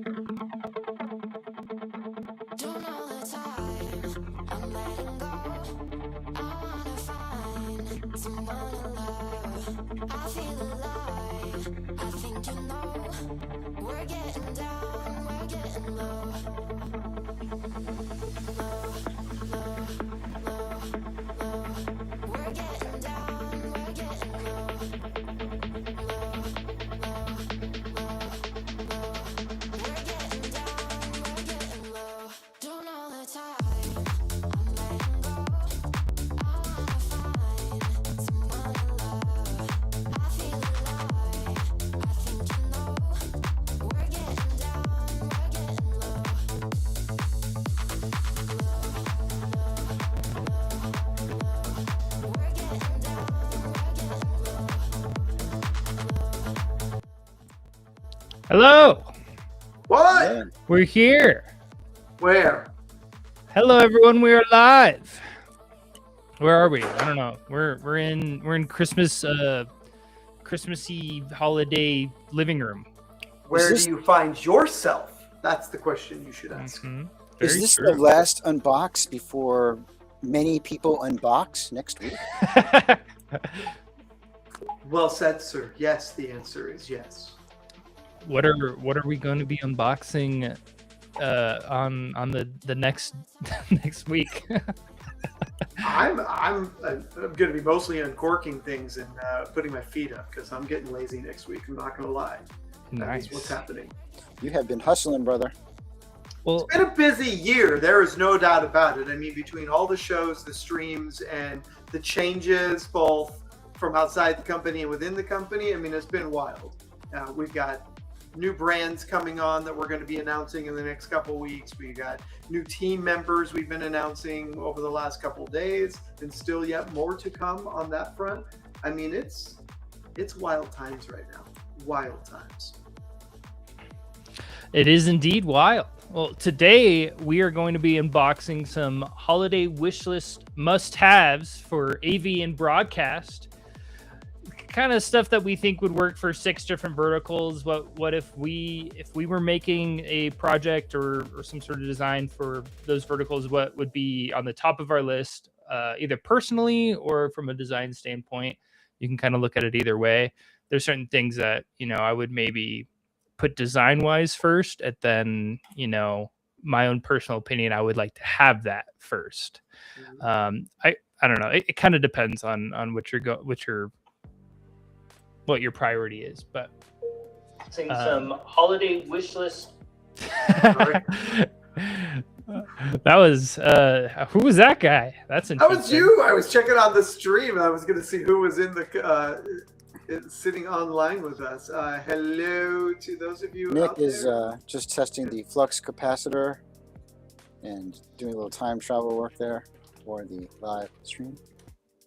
Don't all the time, I'm letting go. I wanna find someone to love. I feel alive, I think you know. We're getting down, we're getting low. Low, low, low, low. We're getting down, we're getting low. Low, low, low, low. We're getting down, we're getting low. Don't all the time, I'm letting go. I wanna find someone to love. I feel alive, I think you know. We're getting down, we're getting low. Low, low, low, low. We're getting down, we're getting low. Hello, What? we're here. Where? Hello, everyone. We are live. Where are we? I don't know. We're in Christmas, Christmassy holiday living room. Where this- do you find yourself? That's the question you should ask. Mhm. Is Very this true. the last unbox before many people unbox next week? Well said, sir. Yes, the answer is yes. What are we going to be unboxing on the next next week? I'm going to be mostly uncorking things and putting my feet up because I'm getting lazy next week. I'm not going to lie. That is what's happening. You have been hustling, brother. Well, It's been a busy year. There is no doubt about it. I mean, between all the shows, the streams, and the changes, both from outside the company and within the company, I mean, it's been wild. We've got new brands coming on that we're going to be announcing in the next couple of weeks. We got new team members we've been announcing over the last couple of days, and still yet more to come on that front. I mean, it's wild times right now. Wild times. it is indeed wild. Well, today we are going to be unboxing some holiday wishlist must-haves for AV and broadcast. Kind of stuff that we think would work for 6 different verticals. What if we were making a project or some sort of design for those verticals? What would be on the top of our list, either personally or from a design standpoint? You can kind of look at it either way. There's certain things that I would maybe put design wise first, and then my own personal opinion, I would like to have that first. I don't know. It kind of depends on what your priority is, but some holiday wish list. That was who was that guy? That's That interesting. was you. I was checking on the stream. I was going to see who was in the sitting online with us. Hello to those of you. Nick out is there. just testing the flux capacitor and doing a little time travel work there for the live stream.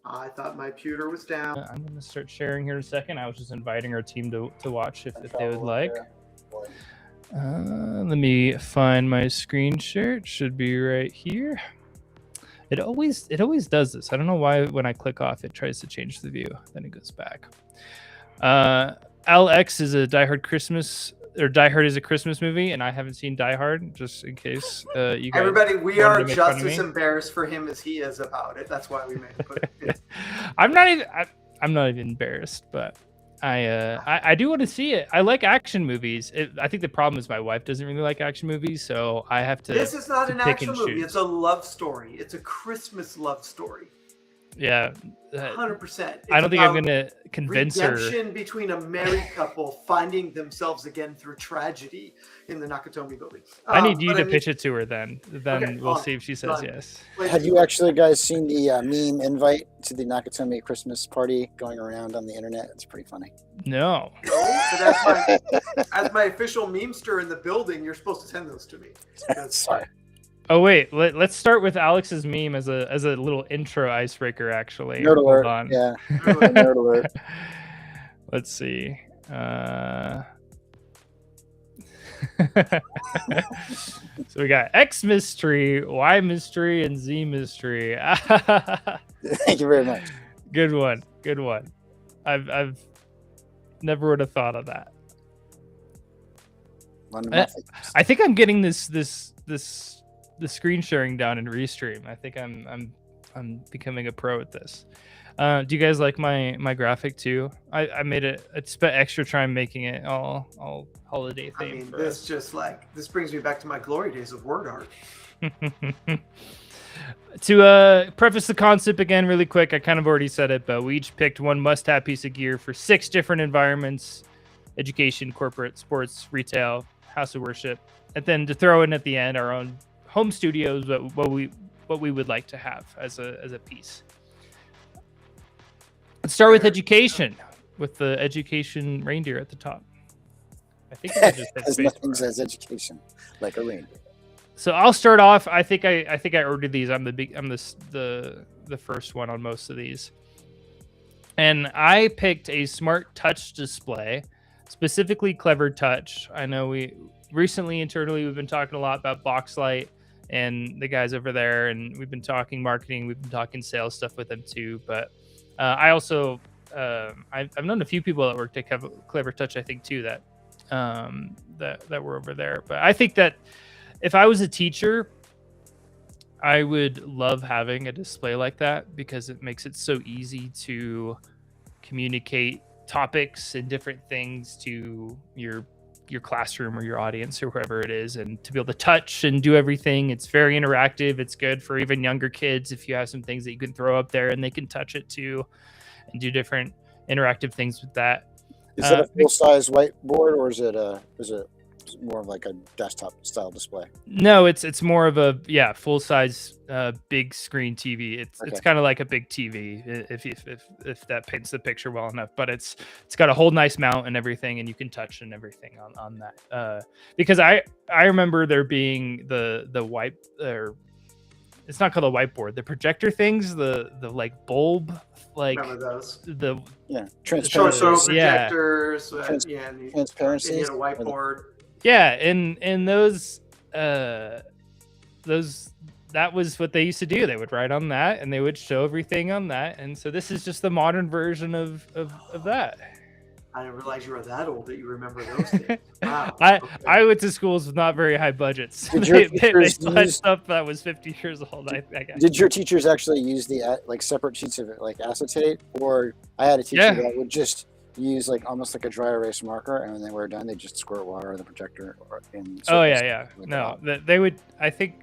I thought my pewter was down. I'm gonna start sharing here in a second. I was just inviting our team to watch if they Travel would work like. there. Let me find my screen share. It should be right here. It always does this. I don't know why when I click off it tries to change the view, then it goes back. LX is a Die Hard Christmas, or Die Hard is a Christmas movie, and I haven't seen Die Hard, just in case you guys. Everybody, we wanted are to make fun just of as me. embarrassed for him as he is about it. That's why we made it. Put it. I'm not even embarrassed, but I do want to see it. I like action movies. I think the problem is my wife doesn't really like action movies, so I have to. This is not to an pick action and movie. choose. It's a love story. It's a Christmas love story. Yeah. 100%. I don't think I'm gonna convince her. Redemption between a married couple finding themselves again through tragedy in the Nakatomi building. I need you but to I mean, pitch it to her then. Okay, We'll fine, see if she says fine. yes. Have you actually guys seen the meme invite to the Nakatomi Christmas party going around on the internet? It's pretty funny. No. But as my official memester in the building, you're supposed to send those to me. Because- Sorry. Oh wait, let's start with Alex's meme as a little intro icebreaker. Actually, Nerd alert. Hold on. Yeah. Nerd alert. Let's see. So we got X mystery, Y mystery, and Z mystery. Thank you very much. Good one. Good one. I've never would have thought of that. London I, Mafia. I think I'm getting the screen sharing down in Restream. I think I'm becoming a pro at this. Do you guys like my graphic too? I made it. I spent extra time making it all holiday themed. I mean, for this us. just like this brings me back to my glory days of word art. To preface the concept again really quick, I kind of already said it, but we each picked one must-have piece of gear for 6 different environments: education, corporate, sports, retail, house of worship, and then to throw in at the end our own home studios, what we would like to have as a piece. Let's start with education, with the education reindeer at the top. I think I just hit Because space nothing bar. says education like a reindeer. So I'll start off. I think I ordered these. I'm the first one on most of these, and I picked a smart touch display, specifically Clever Touch. I know we recently internally we've been talking a lot about Boxlight and the guys over there, and we've been talking marketing, we've been talking sales stuff with them too. But I also I've known a few people that worked at Clever Touch, I think too, that were over there. But I think that if I was a teacher, I would love having a display like that because it makes it so easy to communicate topics and different things to your classroom or your audience or whoever it is, and to be able to touch and do everything. It's very interactive. It's good for even younger kids if you have some things that you can throw up there and they can touch it too and do different interactive things with that. Is it a full-size whiteboard, or is it more of like a desktop style display? No, it's more of a full size big screen TV. It's Okay. kind of like a big TV if that paints the picture well enough. But it's got a whole nice mount and everything, and you can touch and everything on that. Because I remember there being the white, or it's not called a whiteboard, the projector things, the like bulb, like Remember those? the Short throw Transparency. Yeah. projectors. Trans- Yeah, and you Transparency. had a whiteboard. Yeah, and those that was what they used to do. They would write on that and they would show everything on that. And so this is just the modern version of that. I didn't realize you were that old that you remember those days. Wow. I Okay. went to schools with not very high budgets. Did your they teachers still had use- stuff that was 50 years old. I guess. Did your teachers actually use the like separate sheets of like acetate, or I had a teacher Yeah. that would just use like almost like a dry erase marker, and when they were done, they just squirt water on the projector. Oh yeah. No, they would. I think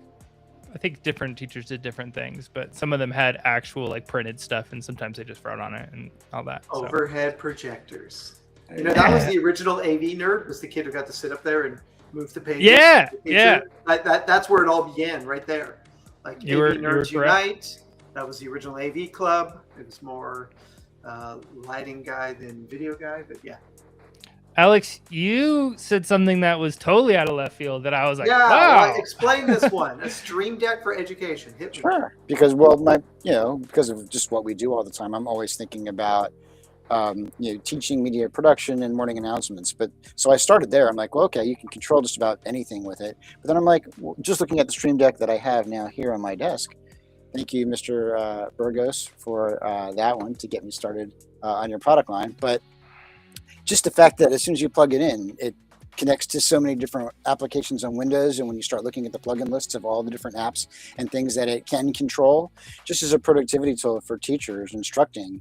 different teachers did different things, but some of them had actual like printed stuff, and sometimes they just wrote on it and all that. So. Overhead projectors. You know, that was the original AV nerd, was the kid who got to sit up there and move the pages. Yeah, The yeah. picture. That's where it all began, right there. Like You were AV Nerds correct. Unite. That was the original AV club. It was more lighting guy than video guy, but yeah. Alex, you said something that was totally out of left field that I was like, yeah, wow. well, explain this one. A stream deck for education. Hit me. Sure, because because of just what we do all the time, I'm always thinking about teaching media production and morning announcements. But so I started there. I'm like, well, okay, you can control just about anything with it. But then I'm like, just looking at the stream deck that I have now here on my desk. Thank you, Mr. Burgos, for that one to get me started on your product line. But just the fact that as soon as you plug it in, it connects to so many different applications on Windows. And when you start looking at the plugin lists of all the different apps and things that it can control, just as a productivity tool for teachers instructing,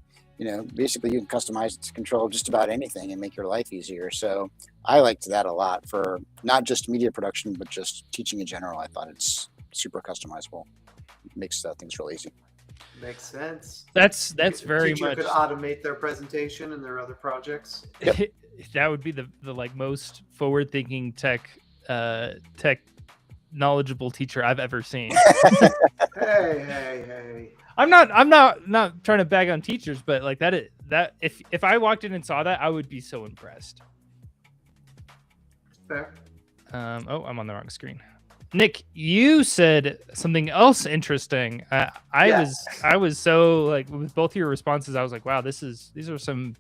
basically you can customize it to control just about anything and make your life easier. So I liked that a lot for not just media production, but just teaching in general. I thought it's super customizable. It makes things real easy. Makes sense. That's very Teacher much. could automate their presentation and their other projects. That would be the like most forward thinking tech knowledgeable teacher I've ever seen. Hey. I'm not trying to bag on teachers, but like that if I walked in and saw that, I would be so impressed. Fair. I'm on the wrong screen. Nick, you said something else interesting. I was so like with both your responses, I was like, wow, these are some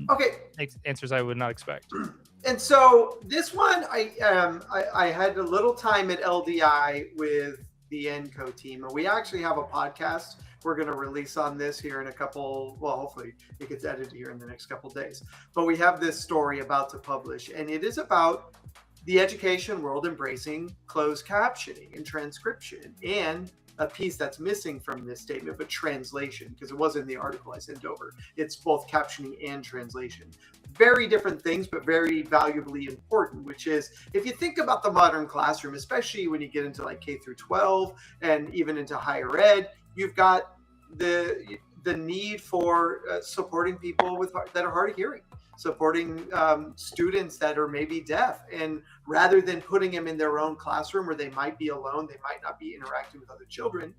Okay. answers I would not expect. And so this one, I had a little time at LDI with the Enco team, and we actually have a podcast we're going to release on this here in a couple. Well, hopefully it gets edited here in the next couple days. But we have this story about to publish, and it is about the education world embracing closed captioning and transcription, and a piece that's missing from this statement, but translation, because it was in the article I sent over. It's both captioning and translation. Very different things, but very valuably important, which is if you think about the modern classroom, especially when you get into like K through 12 and even into higher ed, you've got the need for supporting people that are hard of hearing, supporting students that are maybe deaf. And rather than putting them in their own classroom where they might be alone, they might not be interacting with other children,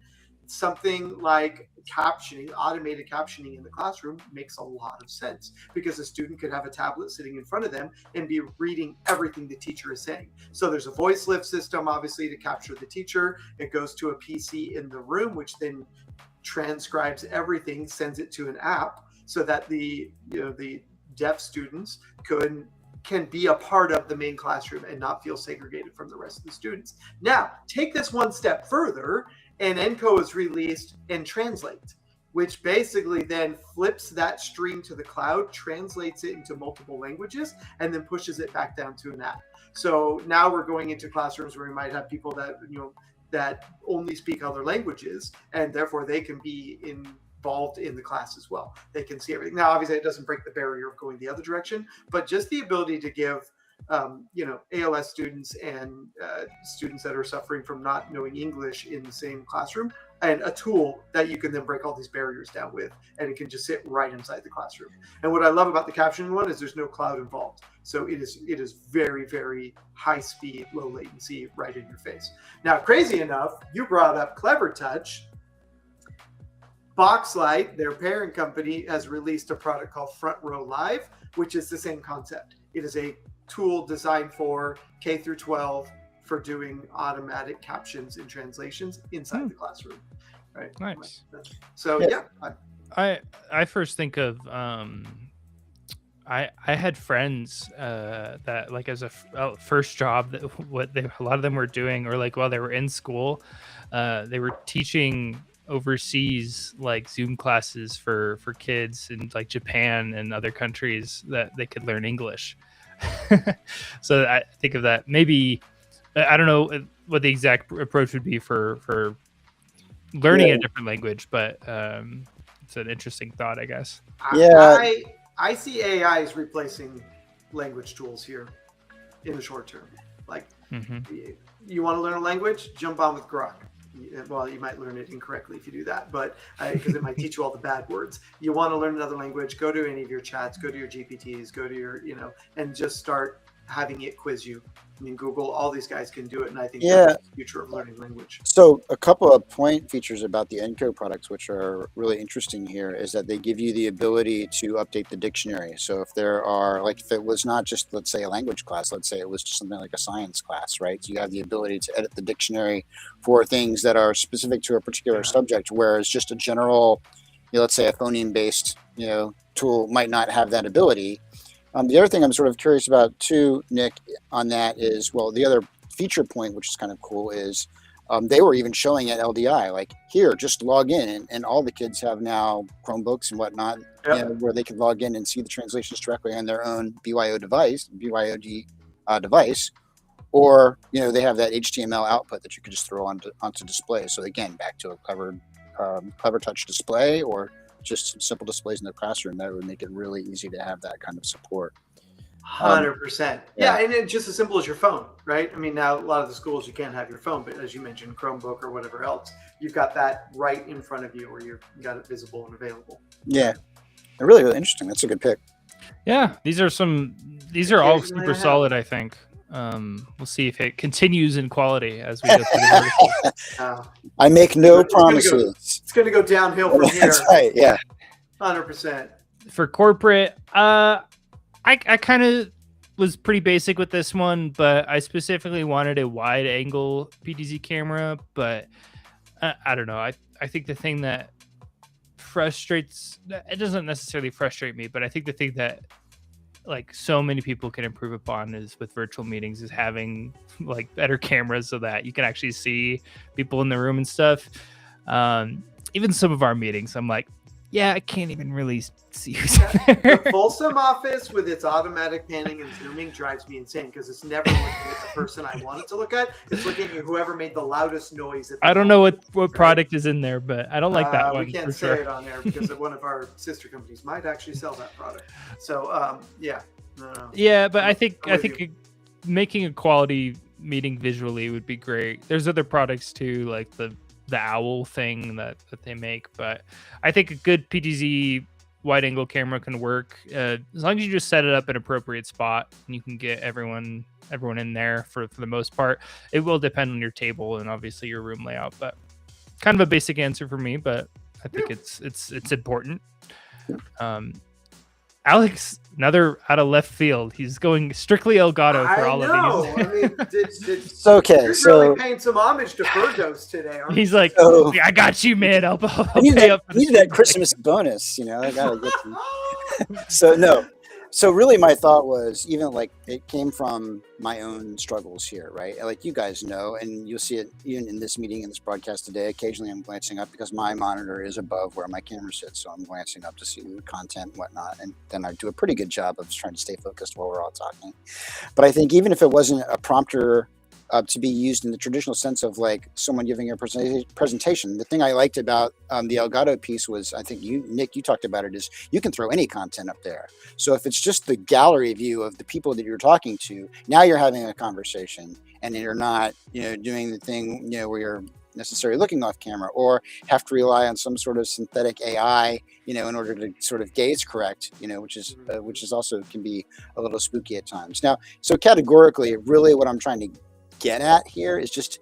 something like captioning, automated captioning in the classroom makes a lot of sense, because a student could have a tablet sitting in front of them and be reading everything the teacher is saying. So there's a voice lift system, obviously, to capture the teacher. It goes to a PC in the room, which then transcribes everything, sends it to an app, so that the deaf students can be a part of the main classroom and not feel segregated from the rest of the students. Now, take this one step further, and Enco is released and Translate, which basically then flips that stream to the cloud, translates it into multiple languages, and then pushes it back down to an app. So now we're going into classrooms where we might have people that that only speak other languages, and therefore they can be involved in the class as well. They can see everything. Now, obviously, it doesn't break the barrier of going the other direction, but just the ability to give, ALS students and students that are suffering from not knowing English in the same classroom, and a tool that you can then break all these barriers down with, and it can just sit right inside the classroom. And what I love about the captioning one is there's no cloud involved. So it is very, very high speed, low latency, right in your face. Now, crazy enough, you brought up Clever Touch. Boxlight, their parent company, has released a product called Front Row Live, which is the same concept. It is a tool designed for K through 12 for doing automatic captions and translations inside the classroom. Right. Nice. So I first think of I had friends that, like, as a first job, that a lot of them were doing, or like while they were in school, they were teaching overseas, like Zoom classes for kids in like Japan and other countries that they could learn English. So I think of that. Maybe I don't know what the exact approach would be for learning a different language, but it's an interesting thought, I guess. Yeah. I see AI as replacing language tools here in the short term. Like, you want to learn a language, jump on with Grok. Well, you might learn it incorrectly if you do that, but because it might teach you all the bad words. You want to learn another language, go to any of your chats, go to your GPTs, go to your, and just start having it quiz you. I mean, Google, all these guys can do it, and I think that's the future of learning language. So a couple of point features about the Enco products, which are really interesting here, is that they give you the ability to update the dictionary. So if there are, like, if it was not just, let's say, a language class, let's say it was just something like a science class, right? So you have the ability to edit the dictionary for things that are specific to a particular subject, whereas just a general, let's say a phoneme-based, tool might not have that ability. The other thing I'm sort of curious about too, Nick, on that is, well, the other feature point, which is kind of cool, is they were even showing at LDI, like, here, just log in, and all the kids have now Chromebooks and whatnot, where they can log in and see the translations directly on their own BYOD device, or they have that HTML output that you could just throw onto display. So again, back to a Clever Touch display, or just some simple displays in the classroom, that would make it really easy to have that kind of support. 100%. Yeah, and it's just as simple as your phone, right? I mean, now a lot of the schools you can't have your phone, but as you mentioned, Chromebook or whatever else, you've got that right in front of you, where you got it visible and available. Yeah, they're really, really interesting. That's a good pick. Yeah, these are all super solid, I think. We'll see if it continues in quality as we go through the article. I make no promises. It's going to go downhill from here. That's right. Yeah. 100%. For corporate, I kind of was pretty basic with this one, but I specifically wanted a wide angle PTZ camera. But I don't know. I think the thing that it doesn't necessarily frustrate me, but I think the thing that, like, so many people can improve upon is with virtual meetings, is having like better cameras so that you can actually see people in the room and stuff. Even some of our meetings, I'm like, Yeah, I can't even really see who's The there. Folsom office with its automatic panning and zooming drives me insane because it's never looking at the person I want it to look at. It's looking at whoever made the loudest noise. At the I don't know moment, what right? product is in there, but I don't like that one We can't for say sure. it on air because one of our sister companies might actually sell that product. So yeah. No. Yeah, but I I'm think with you. making a quality meeting visually would be great. There's other products too, like the owl thing that they make, but I think a good PTZ wide angle camera can work as long as you just set it up in an appropriate spot and you can get everyone in there for the most part. It will depend on your table and obviously your room layout, but kind of a basic answer for me, but I think it's important. Alex, another out of left field. He's going strictly Elgato for all of these. I mean, It's okay. you're So really paying some homage to Ferdos today, aren't He's you? like, So- I got you, man. I'll I pay up for needed that Christmas bonus, I gotta get you. So no. So really my thought was, even like it came from my own struggles here, right? Like you guys know, and you'll see it even in this meeting, in this broadcast today, occasionally I'm glancing up because my monitor is above where my camera sits. So I'm glancing up to see the content and whatnot. And then I do a pretty good job of trying to stay focused while we're all talking. But I think even if it wasn't a prompter to be used in the traditional sense of like someone giving a presentation. The thing I liked about the Elgato piece was, I think Nick, you talked about it, is you can throw any content up there. So if it's just the gallery view of the people that you're talking to, now you're having a conversation and you're not, doing the thing, where you're necessarily looking off camera or have to rely on some sort of synthetic AI, in order to sort of gaze correct, which is also can be a little spooky at times. Now, so categorically, really what I'm trying to get at here is just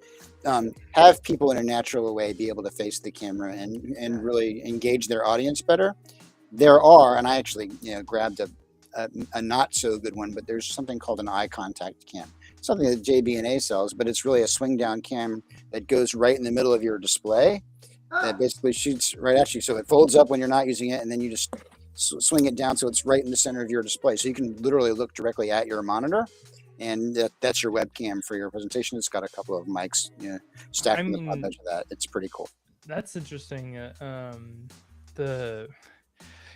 have people in a natural way be able to face the camera and really engage their audience better. There are, and I actually grabbed a not so good one, but there's something called an eye contact cam, something that JB&A sells, but it's really a swing down cam that goes right in the middle of your display that basically shoots right at you. So it folds up when you're not using it, and then you just swing it down so it's right in the center of your display. So you can literally look directly at your monitor. And that's your webcam for your presentation. It's got a couple of mics, stacked on the top edge of that. It's pretty cool. That's interesting. Because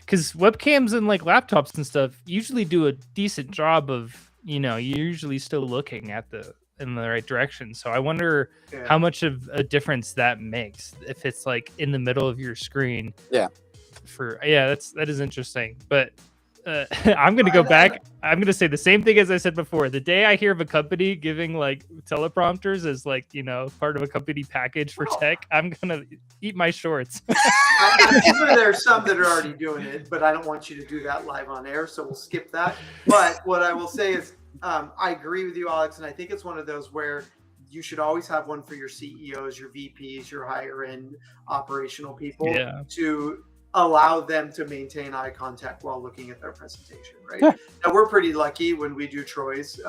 webcams and like laptops and stuff usually do a decent job of, you're usually still looking in the right direction. So I wonder how much of a difference that makes if it's like in the middle of your screen. Yeah. That is interesting. But I'm going to go back. I'm going to say the same thing as I said before. The day I hear of a company giving like teleprompters as like, part of a company package for tech, I'm going to eat my shorts. I'm sure there's some that are already doing it, but I don't want you to do that live on air. So we'll skip that. But what I will say is I agree with you, Alex. And I think it's one of those where you should always have one for your CEOs, your VPs, your higher end operational people to allow them to maintain eye contact while looking at their presentation, right? Yeah. Now, we're pretty lucky when we do Troy's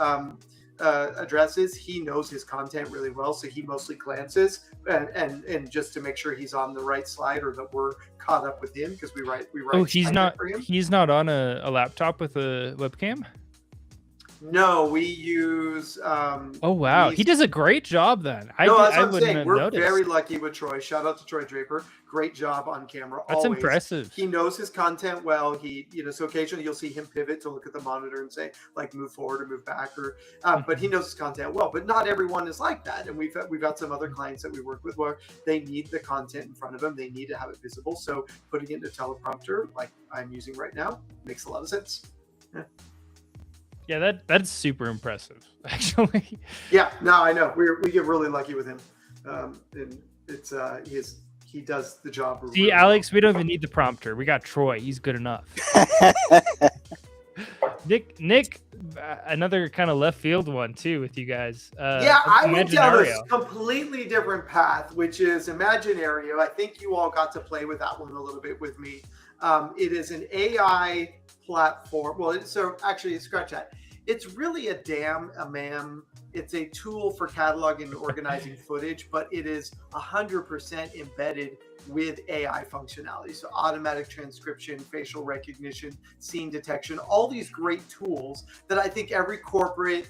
addresses. He knows his content really well, so he mostly glances and just to make sure he's on the right slide or that we're caught up with him because we write. Oh, he's not on a laptop with a webcam? No, we use. Oh wow, he does a great job then. That's what I'm saying. We're very lucky with Troy. Shout out to Troy Draper. Great job on camera. That's always. Impressive. He knows his content well. He, so occasionally you'll see him pivot to look at the monitor and say like move forward or move back, or. But he knows his content well. But not everyone is like that, and we've got some other clients that we work with where they need the content in front of them. They need to have it visible. So putting it in a teleprompter like I'm using right now makes a lot of sense. Yeah. Yeah, that's super impressive, actually. Yeah, no, I know. We get really lucky with him, and it's he does the job. See, really Alex, we don't even need the prompter. We got Troy. He's good enough. Nick, another kind of left field one too with you guys. I went down a completely different path, which is Imaginario. I think you all got to play with that one a little bit with me. It is an AI platform. Well, so actually, scratch that. It's really a MAM. It's a tool for cataloging and organizing footage, but it is 100% embedded with AI functionality. So automatic transcription, facial recognition, scene detection, all these great tools that I think every corporate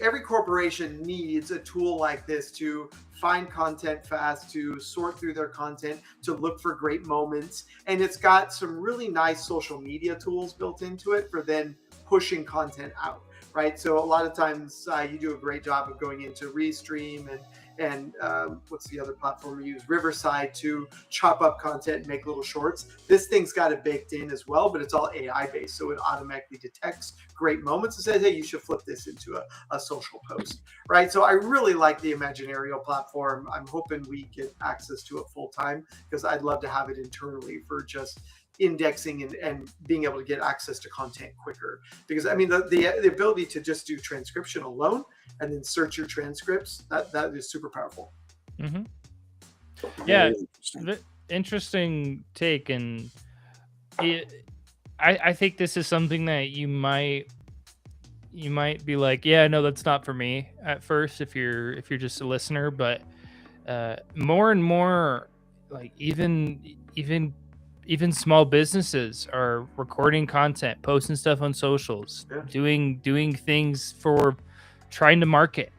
every corporation needs a tool like this to find content fast, to sort through their content, to look for great moments. And it's got some really nice social media tools built into it for then pushing content out, right? So a lot of times you do a great job of going into Restream and what's the other platform we use? Riverside, to chop up content and make little shorts. This thing's got it baked in as well, but it's all AI based. So it automatically detects great moments and says, hey, you should flip this into a social post, right? So I really like the Imaginario platform. I'm hoping we get access to it full time, because I'd love to have it internally for just indexing and being able to get access to content quicker. Because I mean, the ability to just do transcription alone and then search your transcripts, that is super powerful. Mm-hmm. Yeah, interesting take. And I think this is something that you might be like, yeah, no, that's not for me at first if you're just a listener. But more and more, like even small businesses are recording content, posting stuff on socials, doing things for trying to market,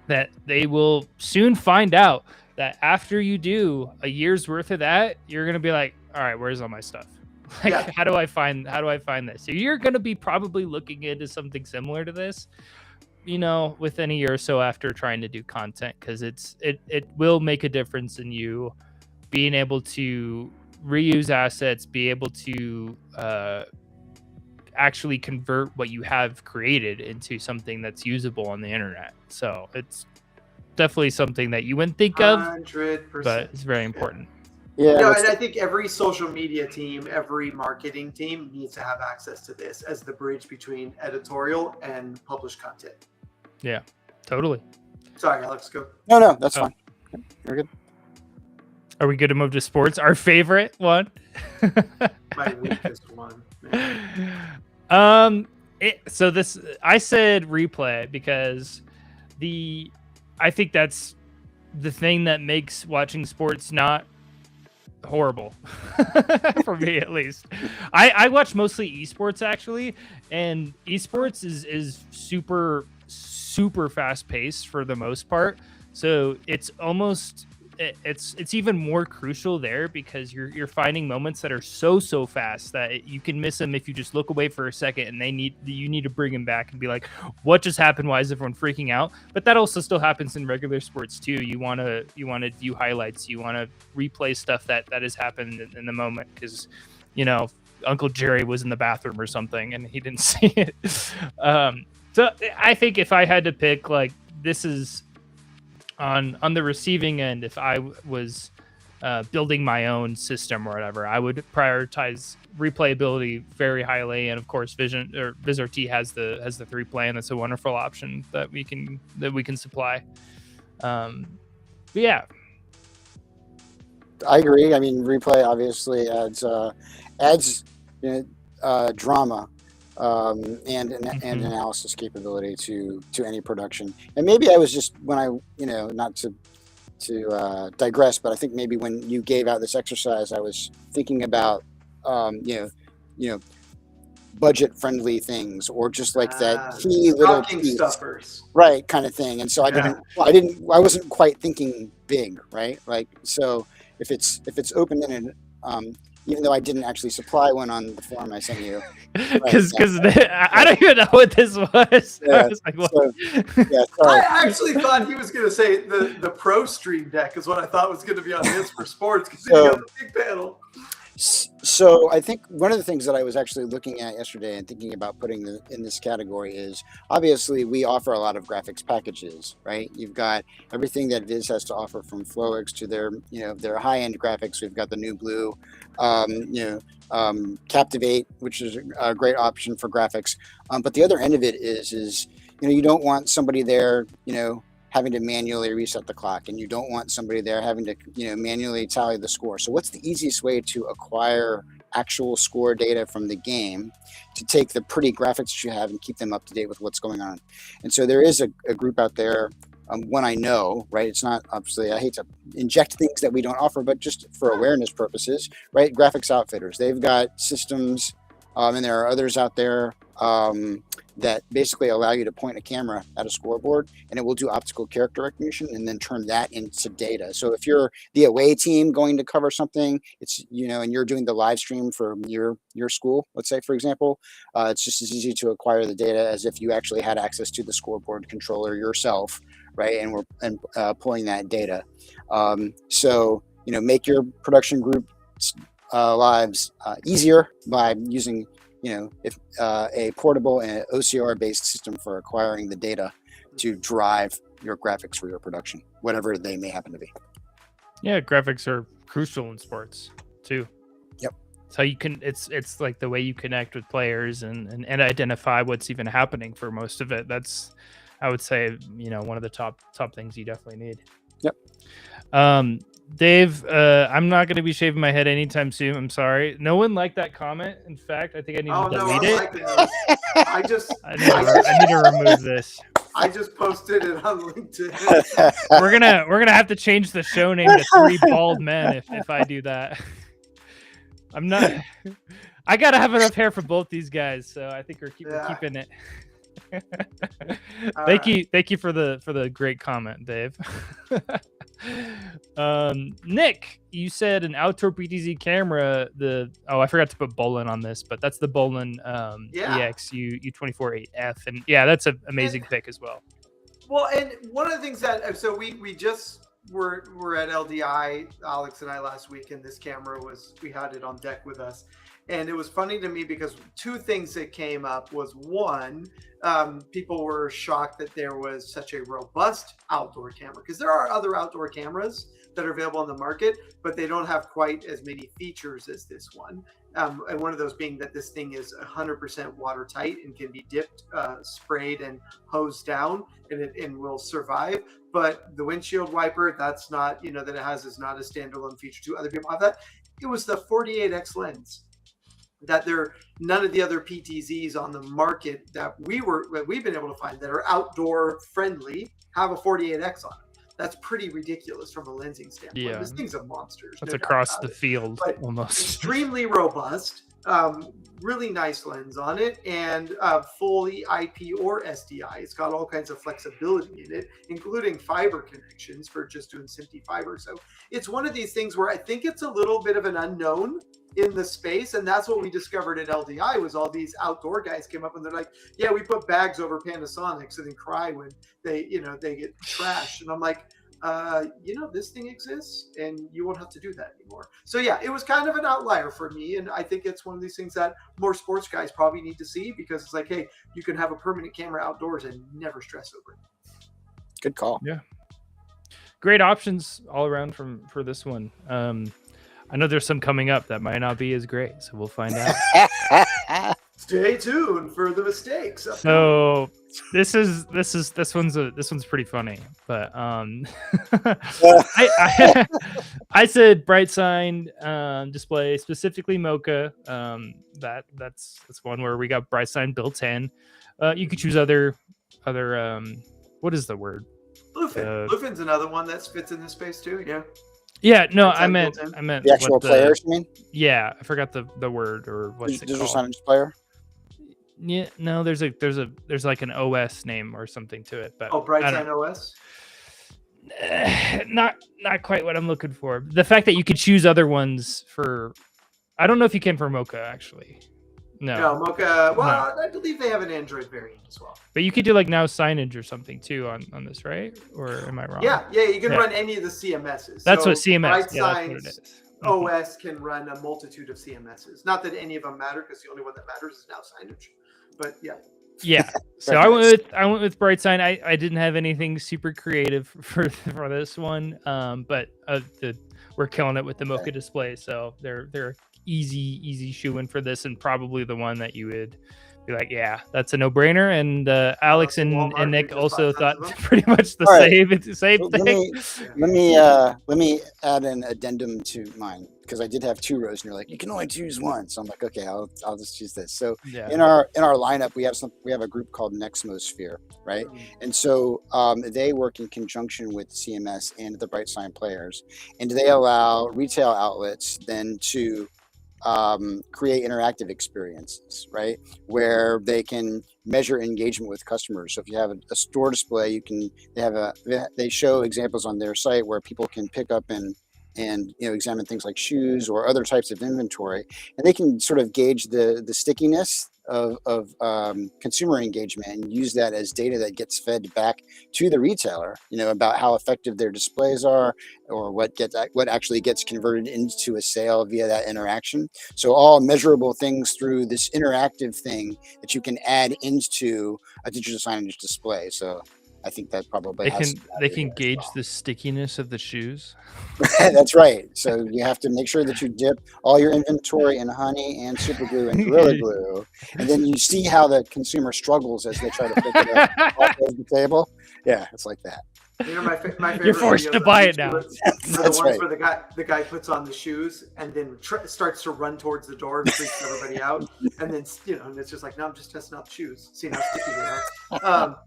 that they will soon find out that after you do a year's worth of that, you're going to be like, all right, where's all my stuff? Like, how do I find this? So you're going to be probably looking into something similar to this, within a year or so after trying to do content, because it will make a difference in you being able to reuse assets, be able to actually convert what you have created into something that's usable on the internet. So it's definitely something that you wouldn't think of, 100%. but it's very important. Yeah, and I think every social media team, every marketing team needs to have access to this as the bridge between editorial and published content. Yeah, totally. Sorry, Alex, go. No, that's fine. You're good. Are we good to move to sports? Our favorite one? My weakest one. So this, I said replay because I think that's the thing that makes watching sports not horrible for me, at least. I watch mostly esports, actually, and esports is super fast paced for the most part. So it's almost it's even more crucial there, because you're finding moments that are so fast that you can miss them if you just look away for a second, and you need to bring them back and be like, what just happened? Why is everyone freaking out? But that also still happens in regular sports too. You want to view highlights, you want to replay stuff that has happened in the moment, because Uncle Jerry was in the bathroom or something and he didn't see it. So I think if I had to pick, like, this is on the receiving end, if I was building my own system or whatever, I would prioritize replayability very highly. And of course, VisRT has the 3 play, and that's a wonderful option that we can supply. But yeah, I agree. I mean, replay obviously adds drama and analysis capability to any production. And maybe I was just, when I, not to digress, but I think maybe when you gave out this exercise, I was thinking about budget friendly things, or just like that key little piece, stuffers, right, kind of thing. And so I wasn't quite thinking big, right? Like, so if it's open-ended, even though I didn't actually supply one on the form I sent you, because I don't even know what this was. Yeah, I was like, what? I actually thought he was going to say the Pro Stream Deck is what I thought was going to be on his for sports, because you got the big panel. So I think one of the things that I was actually looking at yesterday and thinking about putting in this category is, obviously we offer a lot of graphics packages, right? You've got everything that Viz has to offer, from Flowix to their high-end graphics. We've got the new Blue, Captivate, which is a great option for graphics. But the other end of it is you don't want somebody there, having to manually reset the clock, and you don't want somebody there having to manually tally the score. So what's the easiest way to acquire actual score data from the game, to take the pretty graphics that you have and keep them up to date with what's going on? And so there is a group out there, one I know, right? It's not, obviously, I hate to inject things that we don't offer, but just for awareness purposes, right? Graphics Outfitters, they've got systems And there are others out there that basically allow you to point a camera at a scoreboard, and it will do optical character recognition and then turn that into data. So if you're the away team going to cover something, it's, and you're doing the live stream for your school, let's say, for example, it's just as easy to acquire the data as if you actually had access to the scoreboard controller yourself, right? And we're pulling that data. So make your production group lives easier by using if a portable and OCR based system for acquiring the data to drive your graphics for your production, whatever they may happen to be. Yeah, graphics are crucial in sports too. Yep. It's how you can. It's like the way you connect with players and identify what's even happening for most of it. That's, I would say, one of the top things you definitely need. Yep. Dave, I'm not going to be shaving my head anytime soon. I'm sorry. No one liked that comment. In fact, I think I need to delete it. I need to remove this. I just posted it on LinkedIn. We're gonna have to change the show name to Three Bald Men if I do that. I'm not. I gotta have enough hair for both these guys, so I think we're keeping it. Thank you for the great comment, Dave. Nick, you said an outdoor PTZ camera. I forgot to put Bolin on this, but that's the Bolin EX U248F, and yeah, that's an amazing pick as well. Well, and one of the things that we just were at LDI, Alex and I, last week, and this camera we had it on deck with us. And it was funny to me because two things that came up was, one, people were shocked that there was such a robust outdoor camera, because there are other outdoor cameras that are available on the market, but they don't have quite as many features as this one. And one of those being that this thing is 100% watertight and can be dipped, sprayed, and hosed down, and will survive. But the windshield wiper, that's not, that it has, is not a standalone feature too. Other people have that. It was the 48X lens. That none of the other PTZs on the market that we've been able to find that are outdoor friendly have a 48X on it. That's pretty ridiculous from a lensing standpoint. Yeah. This thing's a monster. That's across the field, but almost. Extremely robust, really nice lens on it, and fully IP or SDI. It's got all kinds of flexibility in it, including fiber connections for just doing SMPTE fiber. So it's one of these things where I think it's a little bit of an unknown in the space, and that's what we discovered at LDI was all these outdoor guys came up and they're like, yeah, we put bags over Panasonics and then cry when they get trashed. And I'm like, this thing exists and you won't have to do that anymore. So yeah, it was kind of an outlier for me, and I think it's one of these things that more sports guys probably need to see, because it's like, hey, you can have a permanent camera outdoors and never stress over it. Good call. Yeah, great options all around for this one. I know there's some coming up that might not be as great, so we'll find out. Stay tuned for the mistakes. So this one's pretty funny, but I said bright sign display, specifically Mocha. That's one where we got bright sign built in. You could choose other what is the word? Bluefin. Bluefin's another one that fits in this space too. Yeah. Yeah, no, I meant the actual players. You mean? Yeah, I forgot the word, or what's it called? Digital signage player. Yeah, no, there's like an OS name or something to it, but BrightSign OS. Not quite what I'm looking for. The fact that you could choose other ones for, I don't know if you can for Mocha actually. No, Mocha. Well, no. I believe they have an Android variant as well. But you could do like now signage or something too on this, right? Or am I wrong? Yeah, you can run any of the CMSs. That's what CMS. Yeah, that's what it is. OS can run a multitude of CMSs. Not that any of them matter, because the only one that matters is now signage. But yeah. Yeah. So I went with BrightSign. I didn't have anything super creative for this one, but we're killing it with the Mocha display. So they're easy shoe in for this, and probably the one that you would be like, yeah, that's a no-brainer. And Alex and Nick also thought pretty much the same thing. Let me add an addendum to mine, because I did have two rows, and you're like, you can only choose one. So I'm like, okay, I'll just choose this. So in our lineup, we have a group called Nexmosphere, right? And so they work in conjunction with CMS and the BrightSign players, and they allow retail outlets then to create interactive experiences, right? Where they can measure engagement with customers. So if you have a store display, they show examples on their site where people can pick up and examine things like shoes or other types of inventory, and they can sort of gauge the stickiness of consumer engagement and use that as data that gets fed back to the retailer, about how effective their displays are, or what actually gets converted into a sale via that interaction. So all measurable things through this interactive thing that you can add into a digital signage display. So I think that probably they can gauge the stickiness of the shoes. That's right. So you have to make sure that you dip all your inventory in honey and super glue and Gorilla Glue, and then you see how the consumer struggles as they try to pick it up off of the table. Yeah, it's like that. My favorite. You're forced to buy it now. That's right. Where the guy puts on the shoes and then starts to run towards the door and freaks everybody out, and then and it's just like, no, I'm just testing out the shoes, seeing how sticky they are.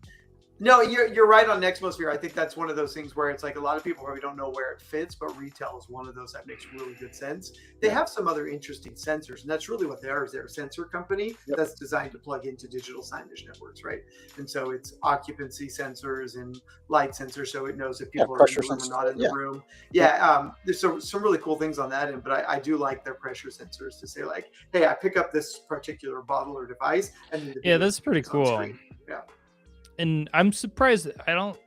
No, you're right on Nexmosphere. I think that's one of those things where it's like a lot of people probably don't know where it fits, but retail is one of those that makes really good sense. They have some other interesting sensors, and that's really what they are. Is they're a sensor company that's designed to plug into digital signage networks, right? And so it's occupancy sensors and light sensors, so it knows if people are in the room or not in the room. There's some really cool things on that end, but I do like their pressure sensors to say like, hey, I pick up this particular bottle or device, and then that's pretty cool. Yeah. And I'm surprised I don't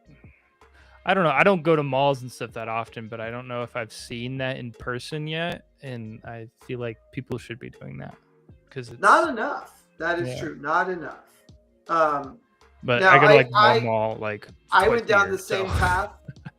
know. I don't go to malls and stuff that often, but I don't know if I've seen that in person yet. And I feel like people should be doing that because it's not enough. That is true. Not enough. But I go to one mall I went down the same path,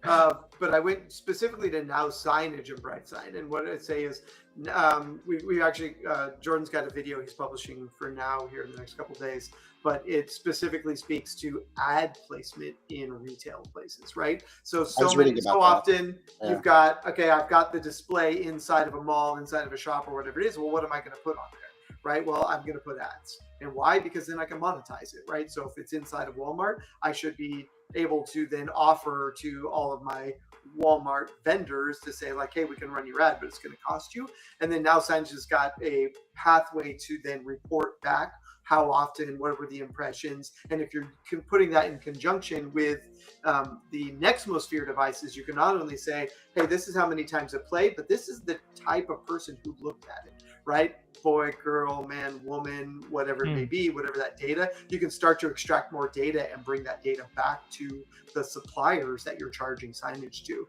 but I went specifically to Now Signage and Bright Sign. And what I'd say is, we actually Jordan's got a video he's publishing for Now here in the next couple of days, but it specifically speaks to ad placement in retail places, right? So often you've got, I've got the display inside of a mall, inside of a shop, or whatever it is. Well, what am I going to put on there? Right? Well, I'm going to put ads. And why? Because then I can monetize it, right? So if it's inside of Walmart, I should be able to then offer to all of my Walmart vendors to say like, hey, we can run your ad, but it's going to cost you. And then Now Signage has got a pathway to then report back how often, what were the impressions. And if you're putting that in conjunction with the Nexmosphere devices, you can not only say, hey, this is how many times it played, but this is the type of person who looked at it, right? Boy, girl, man, woman, whatever it may be, whatever that data, you can start to extract more data and bring that data back to the suppliers that you're charging signage to,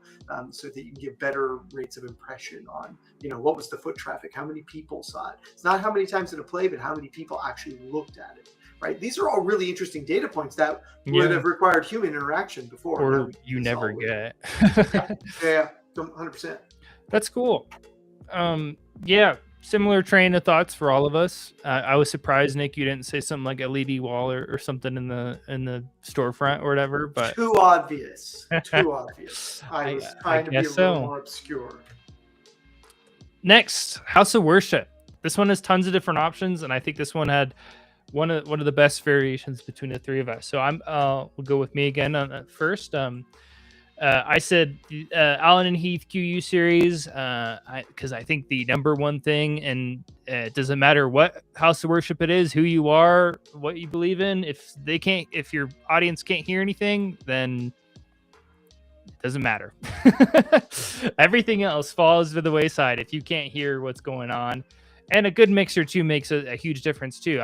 so that you can get better rates of impression on, what was the foot traffic, how many people saw it. It's not how many times did it play, but how many people actually looked at it, right? These are all really interesting data points that would have required human interaction before. Or you never get. Yeah, 100%. That's cool. Similar train of thoughts for all of us. I was surprised, Nick, you didn't say something like LED wall or something in the storefront or whatever. But too obvious. Too obvious. I was trying to be a little more obscure. Next, House of Worship. This one has tons of different options, and I think this one had one of the best variations between the three of us. So we'll go with me again on first. I said Allen and Heath QU series because I think the number one thing, and it doesn't matter what house of worship it is, who you are, what you believe in. If your audience can't hear anything, then it doesn't matter. Everything else falls to the wayside if you can't hear what's going on. And a good mixer too makes a huge difference too.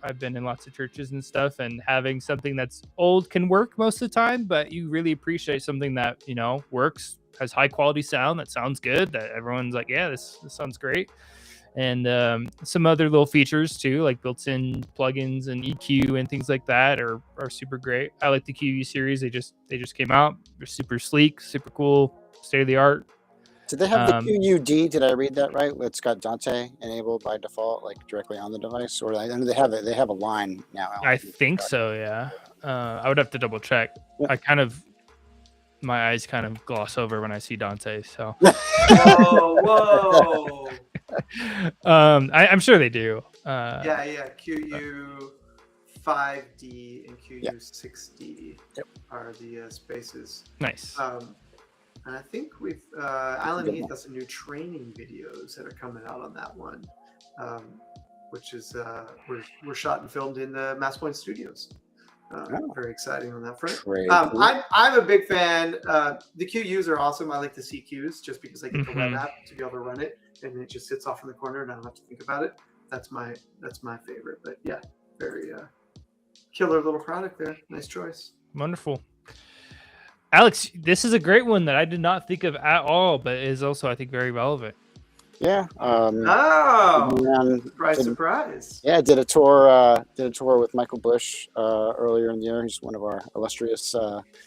I've been in lots of churches and stuff, and having something that's old can work most of the time, but you really appreciate something that, works, has high quality sound, that sounds good, that everyone's like, yeah, this sounds great. And some other little features too, like built-in plugins and EQ and things like that are super great. I like the QU series. They just came out. They're super sleek, super cool, state of the art. Did they have the QUD? Did I read that right? It's got Dante enabled by default, like directly on the device, or I know they have a line now. I think so. Yeah. I would have to double check. Yeah. My eyes kind of gloss over when I see Dante. So. Whoa. I'm sure they do. QU 5D and QU 6D are the spaces. Nice. And I think we've Alan Heath has some new training videos that are coming out on that one, which is we're shot and filmed in the Mass Point Studios. Very exciting on that front. I'm a big fan. The QUs are awesome. I like the CQs just because I get the web app to be able to run it, and it just sits off in the corner, and I don't have to think about it. That's my favorite. But yeah, very killer little product there. Nice choice. Wonderful. Alex, this is a great one that I did not think of at all, but is also, I think, very relevant. Yeah. Surprise. Yeah, I did a tour with Michael Bush earlier in the year. He's one of our illustrious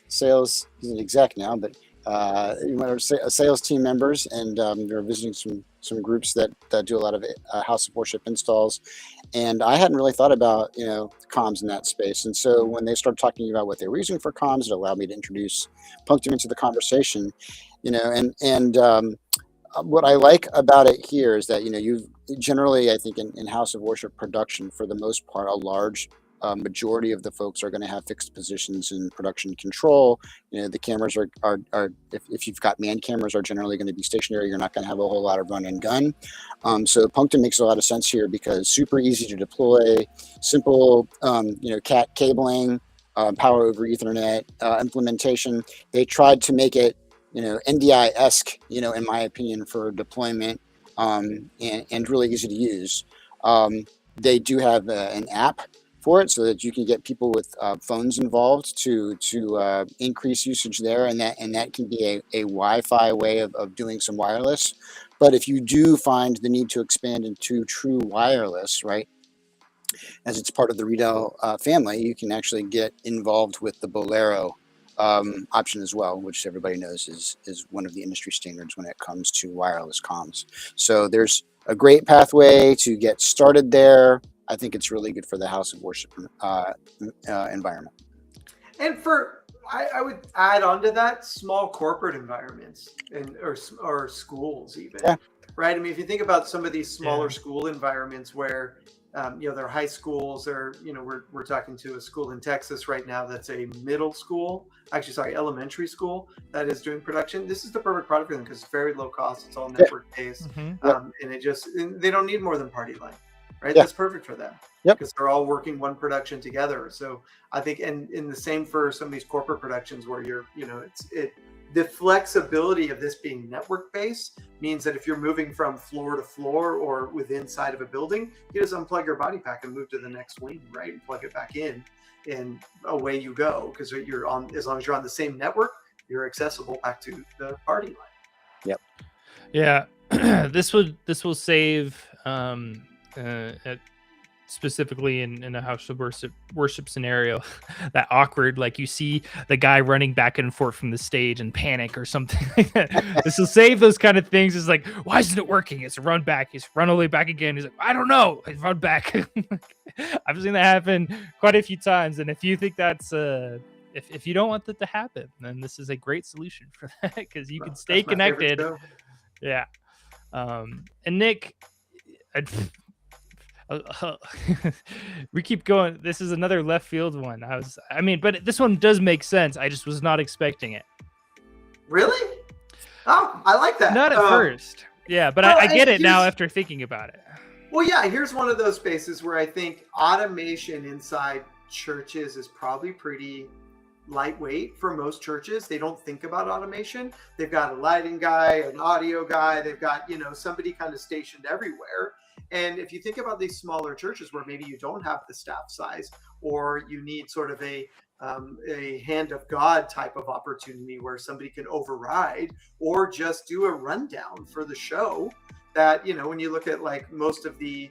sales. He's an exec now, but one of our sales team members, and we were visiting some groups that do a lot of house of worship installs. And I hadn't really thought about comms in that space. And so when they started talking about what they were using for comms, it allowed me to introduce Punctum into the conversation. What I like about it here is that you've generally, I think, in house of worship production, for the most part, a large majority of the folks are going to have fixed positions in production control. The cameras are if you've got man cameras, are generally going to be stationary. You're not going to have a whole lot of run and gun. So Punctum makes a lot of sense here because super easy to deploy, simple cat cabling, power over Ethernet implementation. They tried to make it NDI-esque, in my opinion, for deployment, and really easy to use. They do have an app for it so that you can get people with phones involved to increase usage there, and that can be a Wi-Fi way of doing some wireless. But if you do find the need to expand into true wireless, right, as it's part of the Riedel family, you can actually get involved with the Bolero option as well, which everybody knows is one of the industry standards when it comes to wireless comms. So there's a great pathway to get started there. I think it's really good for the house of worship environment. And I would add on to that, small corporate environments or schools even. Yeah. Right. I mean, if you think about some of these smaller school environments where they're high schools, or we're talking to a school in Texas right now that's a elementary school that is doing production. This is the perfect product for them because it's very low cost. It's all network based, and they don't need more than Party Line, right? That's perfect for them because they're all working one production together. So I think, and in the same for some of these corporate productions where the flexibility of this being network based means that if you're moving from floor to floor or within inside of a building, you just unplug your body pack and move to the next wing, right? And plug it back in, and away you go. Because you're on, as long as you're on the same network, you're accessible back to the party line. Yep. Yeah. This will save specifically in a house of worship scenario, that awkward, like you see the guy running back and forth from the stage and panic or something like that. This will save those kind of things. It's like, why isn't it working? It's a run back. He's run all the way back again. He's like, I don't know. He's run back. I've seen that happen quite a few times. And if you think that's if you don't want that to happen, then this is a great solution for that, because you can stay connected. Yeah. And Nick, we keep going. This is another left field one. But this one does make sense. I just was not expecting it. Really? Oh, I like that. Not at first. Yeah, but I get it now after thinking about it. Well, yeah, here's one of those spaces where I think automation inside churches is probably pretty lightweight for most churches. They don't think about automation. They've got a lighting guy, an audio guy. They've got, somebody kind of stationed everywhere. And if you think about these smaller churches where maybe you don't have the staff size, or you need sort of a hand of God type of opportunity where somebody can override or just do a rundown for the show, that, when you look at like most of the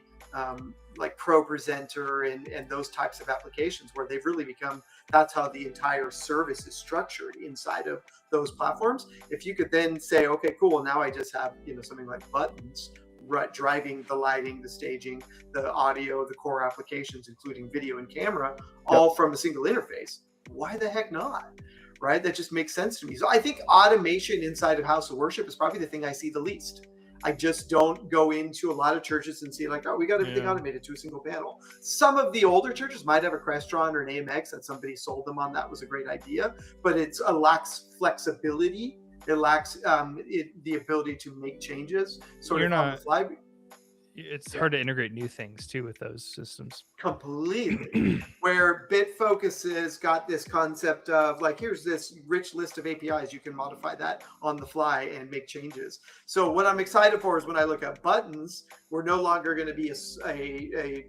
like Pro Presenter and those types of applications where they've really become, that's how the entire service is structured inside of those platforms. If you could then say, okay, cool, well, now I just have, something like buttons, right, driving the lighting, the staging, the audio, the core applications, including video and camera, all from a single interface. Why the heck not? Right? That just makes sense to me. So I think automation inside of house of worship is probably the thing I see the least. I just don't go into a lot of churches and see like, oh, we got everything automated to a single panel. Some of the older churches might have a Crestron or an AMX that somebody sold them on. That was a great idea, but it lacks flexibility It lacks the ability to make changes sort You're of on the not- fly. It's Yeah. hard to integrate new things too with those systems. Completely. Where Bitfocus has got this concept of like, here's this rich list of APIs. You can modify that on the fly and make changes. So what I'm excited for is when I look at buttons, we're no longer going to be a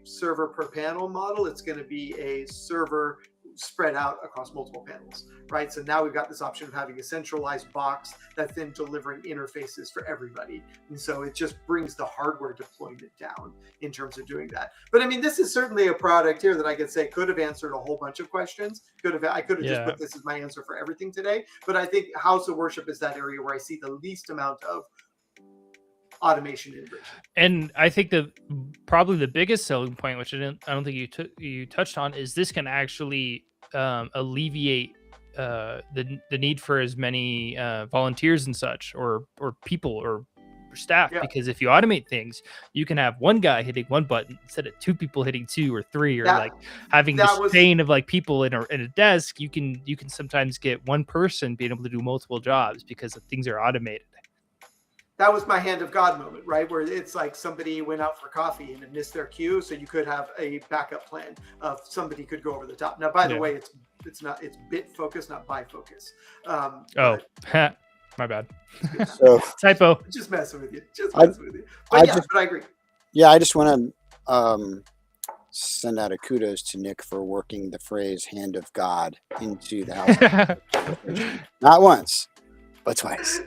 server per panel model. It's going to be a server spread out across multiple panels, right? So now we've got this option of having a centralized box that's then delivering interfaces for everybody. And so it just brings the hardware deployment down in terms of doing that. But I mean, this is certainly a product here that I could say could have answered a whole bunch of questions. I could have just put this as my answer for everything today. But I think House of Worship is that area where I see the least amount of automation integration. And I think probably the biggest selling point, which I don't think you touched on, is this can actually alleviate the need for as many volunteers and such, or people or staff. Yeah. Because if you automate things, you can have one guy hitting one button instead of two people hitting two or three, or like having this chain of like people in a desk. You can sometimes get one person being able to do multiple jobs because things are automated. That was my hand of God moment, right? Where it's like somebody went out for coffee and missed their cue, so you could have a backup plan of somebody could go over the top. Now, by the way, it's bit focus, not by focus. My bad. So Typo. Just messing with you. But I agree. Yeah, I just want to send out a kudos to Nick for working the phrase "hand of God" into the house. Not once, but twice.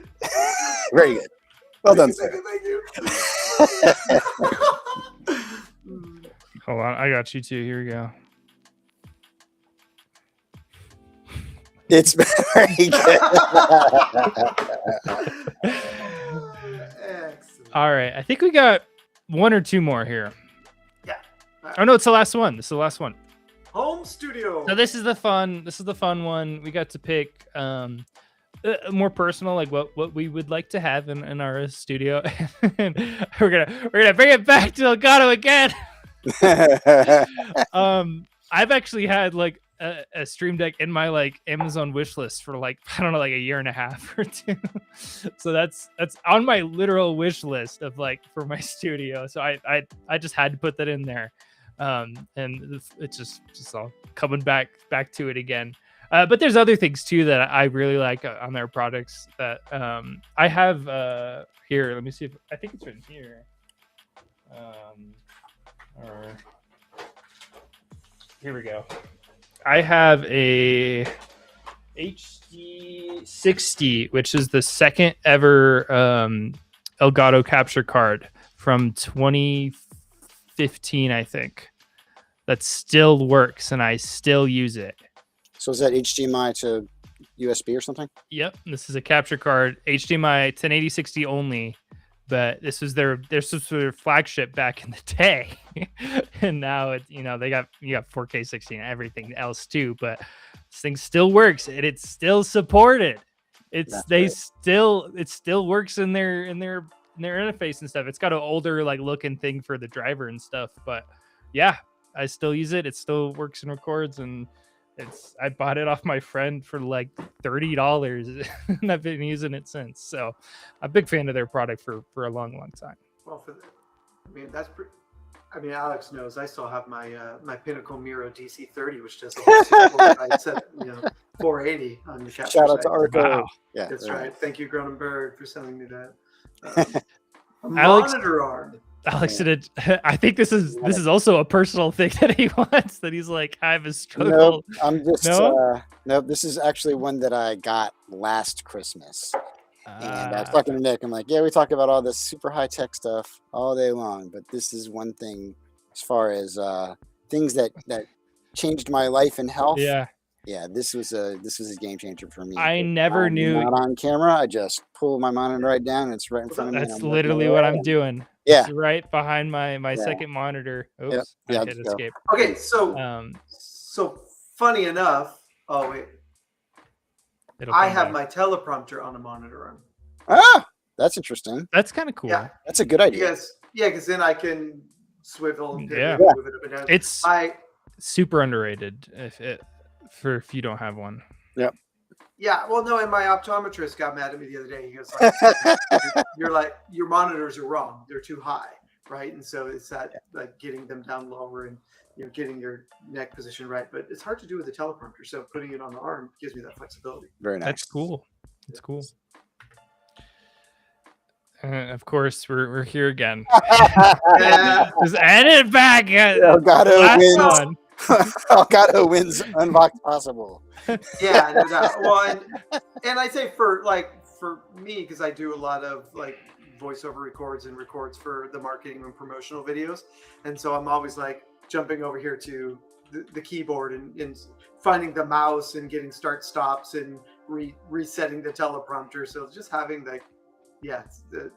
Very good. Well done, sir. Thank you. Hold on, I got you too. Here we go. It's very good. Excellent. All right, I think we got one or two more here. Yeah. Oh no, it's the last one. This is the last one. Home studio. So this is the fun one. We got to pick more personal, like what we would like to have in our studio. And we're gonna bring it back to Elgato again. I've actually had like a Stream Deck in my like Amazon wish list for like, I don't know, like a year and a half or two. So that's on my literal wish list of like for my studio. So I just had to put that in there. And it's just all coming back to it again. But there's other things too that I really like on their products that I have here. Let me see if I think it's written here. Or here we go. I have a HD60, which is the second ever Elgato capture card from 2015, I think. That still works, and I still use it. So is that HDMI to USB or something? Yep, this is a capture card, HDMI 1080/60 only, but this was their flagship back in the day, and now you got 4K 60 and everything else too. But this thing still works, and it's still supported. It still works in their interface and stuff. It's got an older like looking thing for the driver and stuff, but yeah, I still use it. It still works and records, and I bought it off my friend for like $30 and I've been using it since. So I'm a big fan of their product for a long time. Well, Alex knows I still have my my Pinnacle Miro DC30, which does a whole 480 on the capture. Shout out to side. Arco. Wow. Yeah, That's right. Thank you, Cronenberg, for selling me that. A Alex- monitor arm. Alex did it. I think this is also a personal thing that he wants, that he's like, I have a struggle. Nope, I'm just nope. This is actually one that I got last Christmas. And I was talking to Nick. I'm like, yeah, we talk about all this super high tech stuff all day long, but this is one thing as far as things that changed my life and health. Yeah, this was a game changer for me. I never knew. Not on camera. I just pull my monitor right down, and it's right in front of me. That's literally what I'm doing. Yeah, it's right behind my second monitor. Oops, yeah, I hit escape. Okay, so funny enough. Oh wait, I have my teleprompter on a monitor arm. Ah, that's interesting. That's kind of cool. Yeah, that's a good idea. Because then I can swivel and move it up and down. It's super underrated if you don't have one. Yep. Yeah, well, no, and my optometrist got mad at me the other day. He goes, "You're like your monitors are wrong; they're too high, right?" And so it's that like getting them down lower and getting your neck position right. But it's hard to do with a teleprompter, so putting it on the arm gives me that flexibility. Very nice. That's cool. It's cool. Of course, we're here again. Yeah. Just add it back. Elgato Last wins. one. Elgato wins Unbox Possible. Yeah, no doubt. Well, and I say for me, because I do a lot of like voiceover records and records for the marketing and promotional videos, and so I'm always like jumping over here to the keyboard and finding the mouse and getting start stops and resetting the teleprompter. So just having like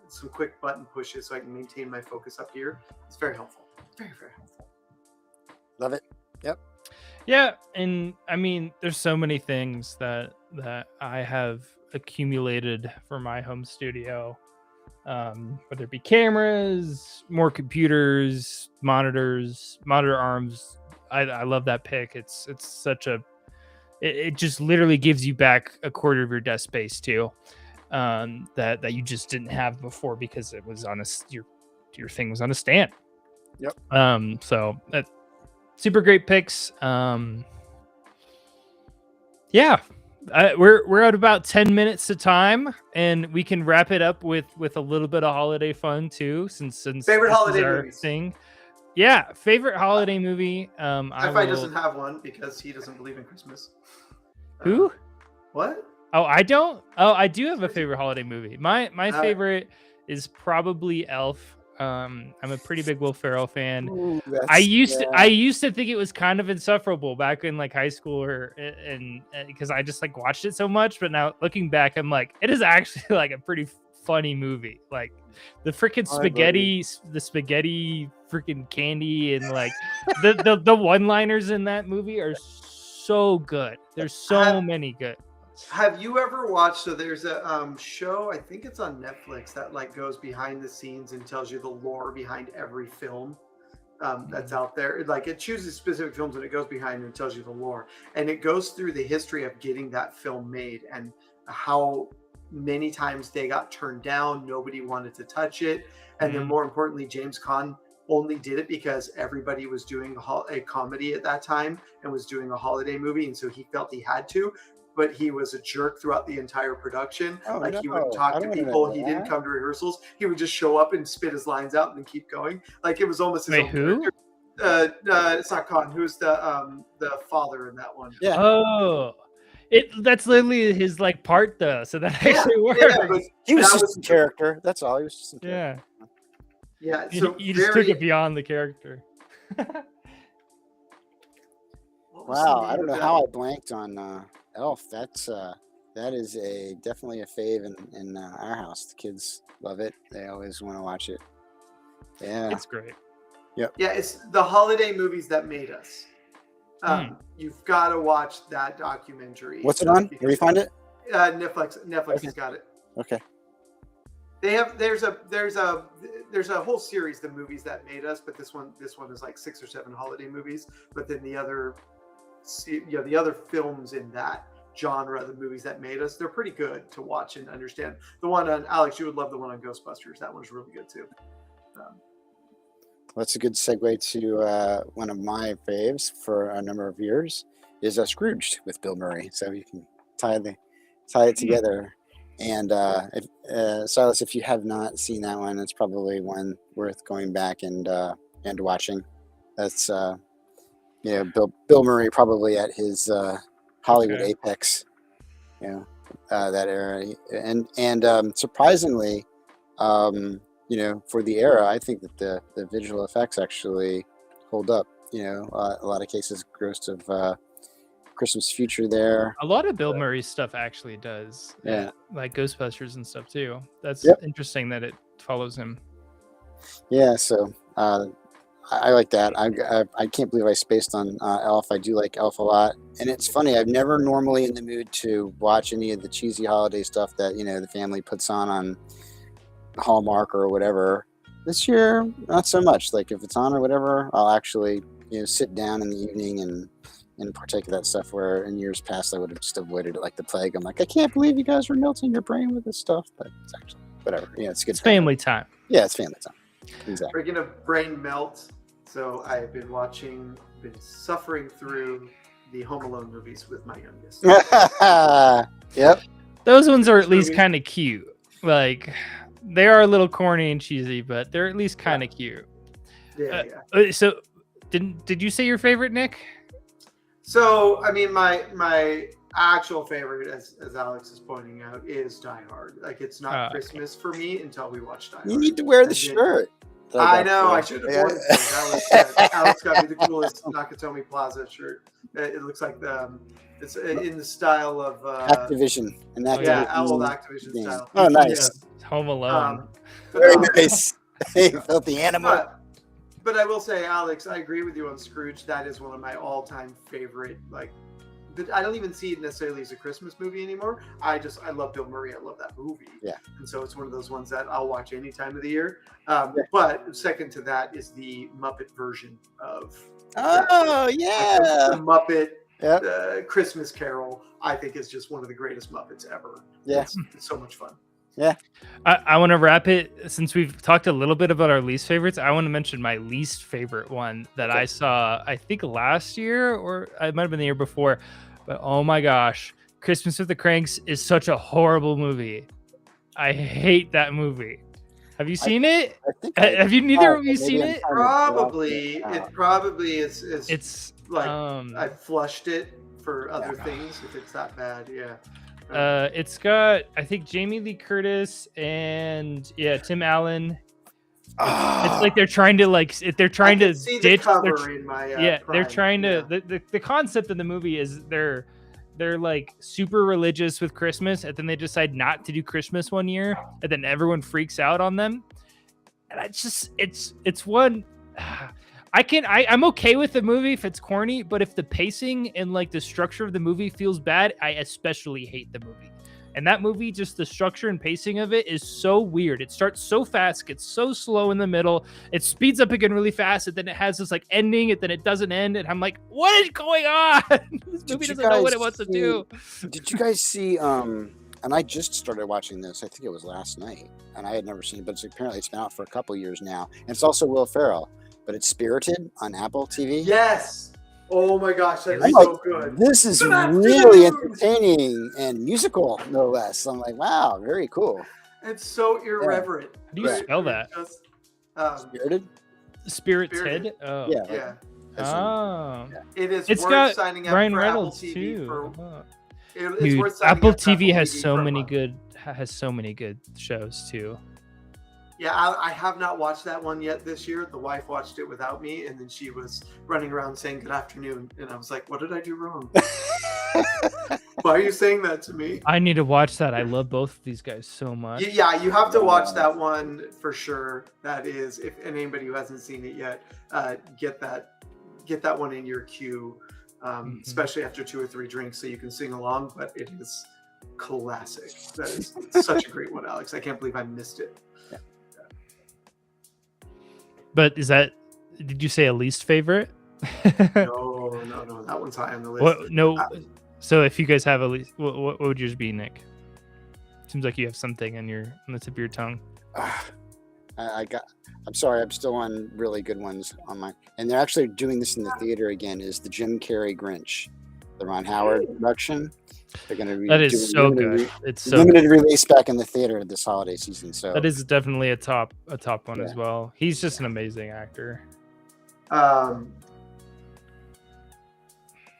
some quick button pushes so I can maintain my focus up here. It's very helpful. Very, very helpful. Love it. Yep. Yeah, and I mean, there's so many things that I have accumulated for my home studio, whether it be cameras, more computers, monitor arms. I love that pick. It's such a it just literally gives you back a quarter of your desk space too, that you just didn't have before because it was on your thing was on a stand. Yep. So super great picks. Yeah, we're at about 10 minutes of time, and we can wrap it up with a little bit of holiday fun too, since Favorite this holiday is our movies. thing. Yeah, favorite holiday movie. Fi doesn't have one because he doesn't believe in Christmas. Who? What? Oh, I don't. Oh, I do have a favorite holiday movie. My favorite is probably Elf. I'm a pretty big Will Ferrell fan. Ooh, I used to think it was kind of insufferable back in like high school and because I just like watched it so much, but now looking back, I'm like, it is actually like a pretty funny movie. Like the freaking spaghetti, the spaghetti freaking candy, and like the one-liners in that movie are so good. There's so many good. Have you ever watched? So there's a show, I think it's on Netflix, that like goes behind the scenes and tells you the lore behind every film that's out there. Like it chooses specific films and it goes behind and tells you the lore, and it goes through the history of getting that film made and how many times they got turned down. Nobody wanted to touch it, and then more importantly, James Caan only did it because everybody was doing a comedy at that time and was doing a holiday movie, and so he felt he had to. But he was a jerk throughout the entire production. He wouldn't talk to people. He didn't come to rehearsals. He would just show up and spit his lines out and then keep going. Like it was almost his own character. It's not Con. Who's the father in that one? Yeah. Oh, that's literally his like part though. So that actually works. Yeah, but he was just a character. That's all. He was just a character. Yeah. So you just took it beyond the character. Wow, I don't know how I blanked on Elf. That is definitely a fave in our house. The kids love it. They always want to watch it. Yeah, it's great. Yep. Yeah, it's the holiday movies that made us. You've got to watch that documentary. What's it on? Where do you find it? Netflix. Netflix has got it. Okay. They have there's a whole series, the movies that made us, but this one is like 6 or 7 holiday movies. But then the other films in that genre, the movies that made us, they're pretty good to watch and understand. The one on Alex, you would love the one on Ghostbusters. That one's really good too. That's a good segue to one of my faves for a number of years is Scrooged with Bill Murray. So you can tie it together. And Silas, if you have not seen that one, it's probably one worth going back and watching. That's Bill Murray probably at his Hollywood apex, that era, and surprisingly, for the era, I think that the visual effects actually hold up. A lot of cases, Ghost of Christmas Future there. A lot of Bill Murray's stuff actually does. Yeah. Like Ghostbusters and stuff too. That's interesting that it follows him. Yeah, so I like that. I can't believe I spaced on Elf. I do like Elf a lot. And it's funny, I'm never normally in the mood to watch any of the cheesy holiday stuff that, the family puts on Hallmark or whatever. This year, not so much. Like if it's on or whatever, I'll actually, sit down in the evening and partake of that stuff. Where in years past I would have just avoided it like the plague. I'm like, I can't believe you guys are melting your brain with this stuff, but it's actually whatever. It's good. It's family time. Yeah, it's family time. Exactly. Speaking of brain melt, so I've been suffering through the Home Alone movies with my youngest. Yep. Those ones are at least Movie. kind of cute. Like, they are a little corny and cheesy, but they're at least kind of cute. Yeah. So, did you say your favorite, Nick? So, I mean, my actual favorite, as Alex is pointing out, is Die Hard. Like, it's not Christmas for me until we watch Die Hard. You need to wear the shirt. I know. I should have worn it. Alex got me the coolest Nakatomi Plaza shirt. It looks like it's in the style of Activision. And that old Activision style. Oh, nice. Yeah. Home Alone. Very nice. Hey, filthy animal. But I will say, Alex, I agree with you on Scrooge. That is one of my all-time favorite. Like, I don't even see it necessarily as a Christmas movie anymore. I love Bill Murray. I love that movie. Yeah. And so it's one of those ones that I'll watch any time of the year. But second to that is the Muppet version of. Oh yeah. The Muppet Christmas Carol. I think is just one of the greatest Muppets ever. Yeah. It's so much fun. Yeah. I want to wrap it, since we've talked a little bit about our least favorites. I want to mention my least favorite one that I saw, I think last year, or it might have been the year before. But oh my gosh, Christmas with the Cranks is such a horrible movie. I hate that movie. Have you seen it? Have you neither of you seen it? Probably. It probably is. It's like I flushed it for other things if it's that bad. Yeah. It's got, I think, Jamie Lee Curtis and Tim Allen. It's like they're trying to see ditch the cover in my they're trying to the concept of the movie is they're like super religious with Christmas, and then they decide not to do Christmas one year, and then everyone freaks out on them. And it's one I'm okay with the movie if it's corny, but if the pacing and like the structure of the movie feels bad, I especially hate the movie. And that movie, just the structure and pacing of it is so weird. It starts so fast, gets so slow in the middle, it speeds up again really fast, and then it has this like ending, and then it doesn't end, and I'm like, what is going on? This movie doesn't know what it wants to do. Did you guys see and I just started watching this, I think it was last night, and I had never seen it, but apparently it's been out for a couple years now, and it's also Will Ferrell. But it's Spirited on Apple TV. Yes. Oh my gosh, that is so good. This is really entertaining and musical, no less. I'm like, wow, very cool. It's so irreverent. How do you spell that? Spirited? Spirited? Oh. Yeah. Oh. It is. It's worth got signing up Ryan for Reynolds Apple TV too. It's Dude, worth signing Apple up for TV has TV so for a many month. good shows too. Yeah, I have not watched that one yet this year. The wife watched it without me, and then she was running around saying good afternoon, and I was like, what did I do wrong? Why are you saying that to me? I need to watch that. I love both of these guys so much. Yeah, you have to watch that one for sure. That is, if anybody who hasn't seen it yet, get that one in your queue, especially after 2 or 3 drinks, so you can sing along. But it is classic. That is such a great one, Alex. I can't believe I missed it. But did you say a least favorite? No, that one's high on the list. So if you guys have a least, what would yours be, Nick? Seems like you have something on the tip of your tongue. I'm sorry, I'm still on really good ones on mine. And they're actually doing this in the theater again, is the Jim Carrey Grinch, the Ron Howard production. They're going to be that is so good. It's so limited release back in the theater this holiday season. So that is definitely a top one as well. He's just an amazing actor.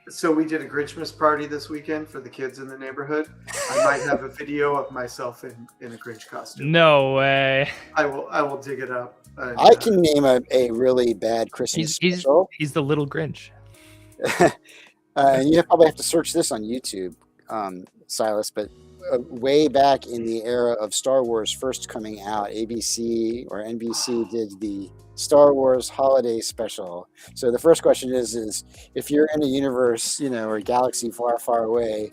So we did a Grinchmas party this weekend for the kids in the neighborhood. I might have a video of myself in a Grinch costume. No way. I will dig it up. I can name a really bad Christmas special. He's the little Grinch. You probably have to search this on YouTube, Silas, but way back in the era of Star Wars first coming out, ABC or NBC did the Star Wars holiday special. So the first question is if you're in a universe, or a galaxy far, far away,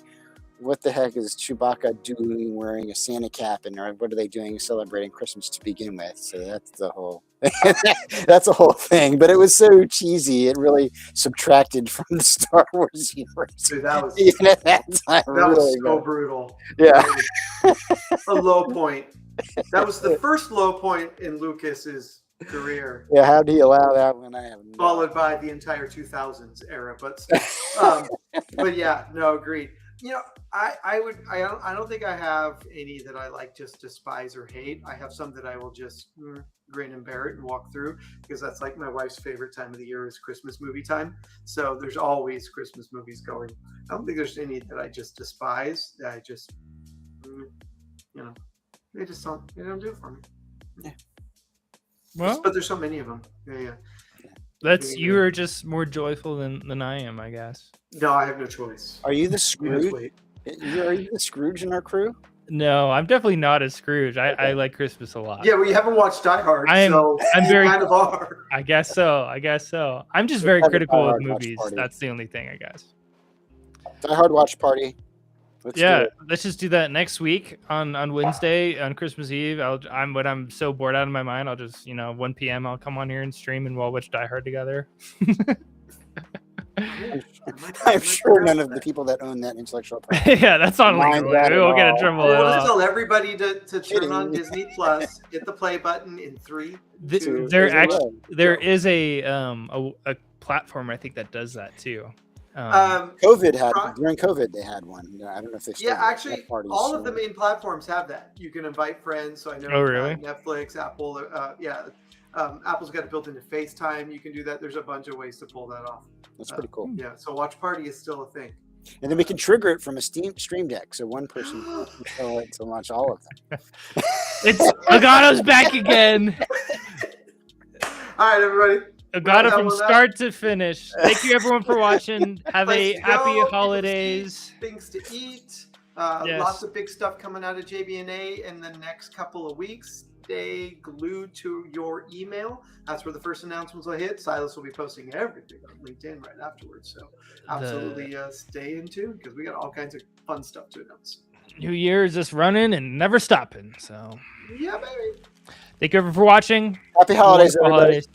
what the heck is Chewbacca doing wearing a Santa cap, and what are they doing celebrating Christmas to begin with? So that's the whole That's a whole thing, but it was so cheesy. It really subtracted from the Star Wars universe. Dude, that was Even at that time, that was really so bad. brutal. Yeah. A low point. That was the first low point in Lucas's career, Yeah, how do you allow that one? I have no followed by the entire 2000s era. But but yeah, no, agreed. You know, I don't think I have any that I like just despise or hate. I have some that I will just grin and bear it and walk through, because that's like my wife's favorite time of the year is Christmas movie time. So there's always Christmas movies going. I don't think there's any that I just despise. That I just, you know, they don't do it for me. Well, But there's so many of them. Yeah. that's you are just more joyful than I am, I guess. No, I have no choice. Are you the You just Scrooge? wait. Are you the Scrooge in our crew? No, I'm definitely not a Scrooge. I like Christmas a lot. Yeah, well, you haven't watched Die Hard, I'm so you very kind of are. I guess so. I'm just very Have a critical Die of Hard watch movies. party. That's the only thing, I guess. Die Hard watch party. Let's do Yeah, it. let's just do that next week on Wednesday on Christmas Eve. I'm so bored out of my mind. I'll just 1 p.m. I'll come on here and stream and we'll watch Die Hard together. I'm sure none of the people that own that intellectual property. Yeah, that's not Mind legal. that We at won't get in all. trouble Well, at we'll just all. tell everybody to turn on Kidding. Disney Plus, hit the play button in 3, 2. Two. There There's a actually way. there is a platform I think that does that too. COVID had Right. during COVID they had one. I don't know if they still Yeah, do actually, parties, all of so- the main platforms have that. You can invite friends. So I know Oh, really? Netflix, Apple, Apple's got it built into FaceTime. You can do that. There's a bunch of ways to pull that off. That's pretty cool. Yeah, so Watch Party is still a thing. And then we can trigger it from a Stream Deck, so one person can control it to launch all of them. It's Agato's back again. All right, everybody. Agata that from one up. start to finish. Thank you everyone for watching. Have a Let's happy go. holidays. Things to eat. Yes. Lots of big stuff coming out of JB&A in the next couple of weeks. Stay glued to your email. That's where the first announcements will hit. Silas will be posting everything on LinkedIn right afterwards. So absolutely stay in tune, because we got all kinds of fun stuff to announce. New Year is just running and never stopping. So Yeah, baby. thank you everyone for watching. Happy holidays, Wonderful everybody. holidays.